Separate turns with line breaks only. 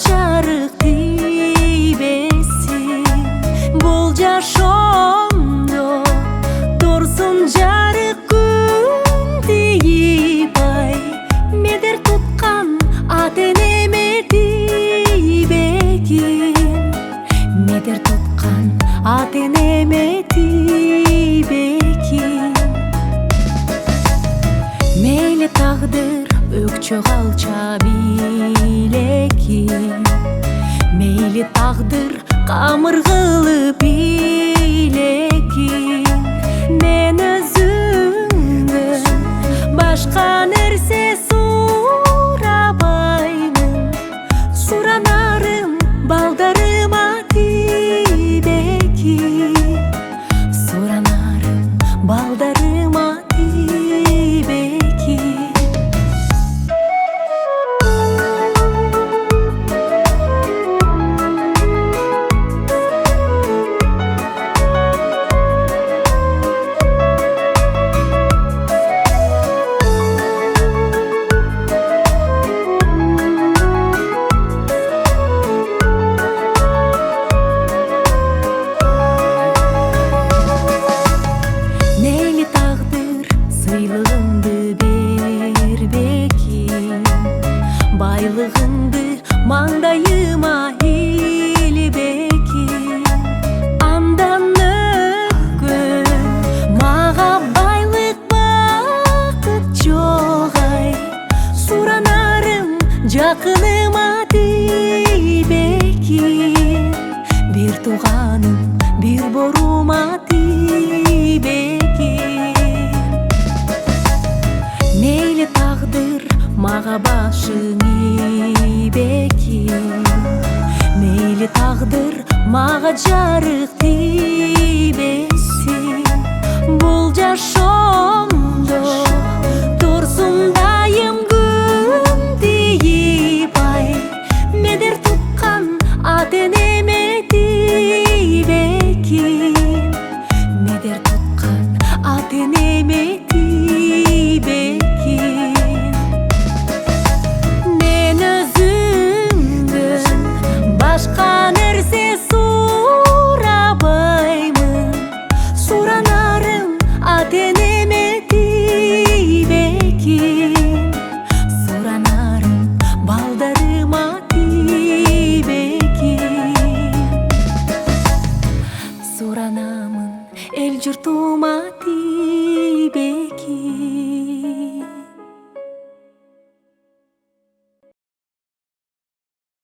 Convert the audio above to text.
жарык тийбесин. Бул жашоомдо турсун жарык күн тийип ай. Медер туткан ата энеме тийбегин. Медер туткан ата энеме тийбегин. Мейли тагдыр өкчө калча билекин. Мейли тагдыр камыргылы билекин. Мен өзүңдөн башка нерсе сурабаймын. Суранарым балдарыма тийбегин. Суранарым балдарыма тийбегин. Байлыгыңды маңдайыма илбекин. Андан өккөн мага байлык бакыт жок ай. Суранарым жакыныма тийбекин. Бир тууганым бир борума тийбекин. Мейли тагдыр мага башың ийбекин. Мейли тагдыр мага жарык тийбесин. Бул жашоомдо турсун дайым күн тийип ай. Медер туткан ата энеме тийбекин. Медер туткан ата энеме тийбекин. Башка нерсе сурабаймын. Суранарым ата энеме тийбекин. Суранарым балдарыма тийбекин. Суранамын эл журтума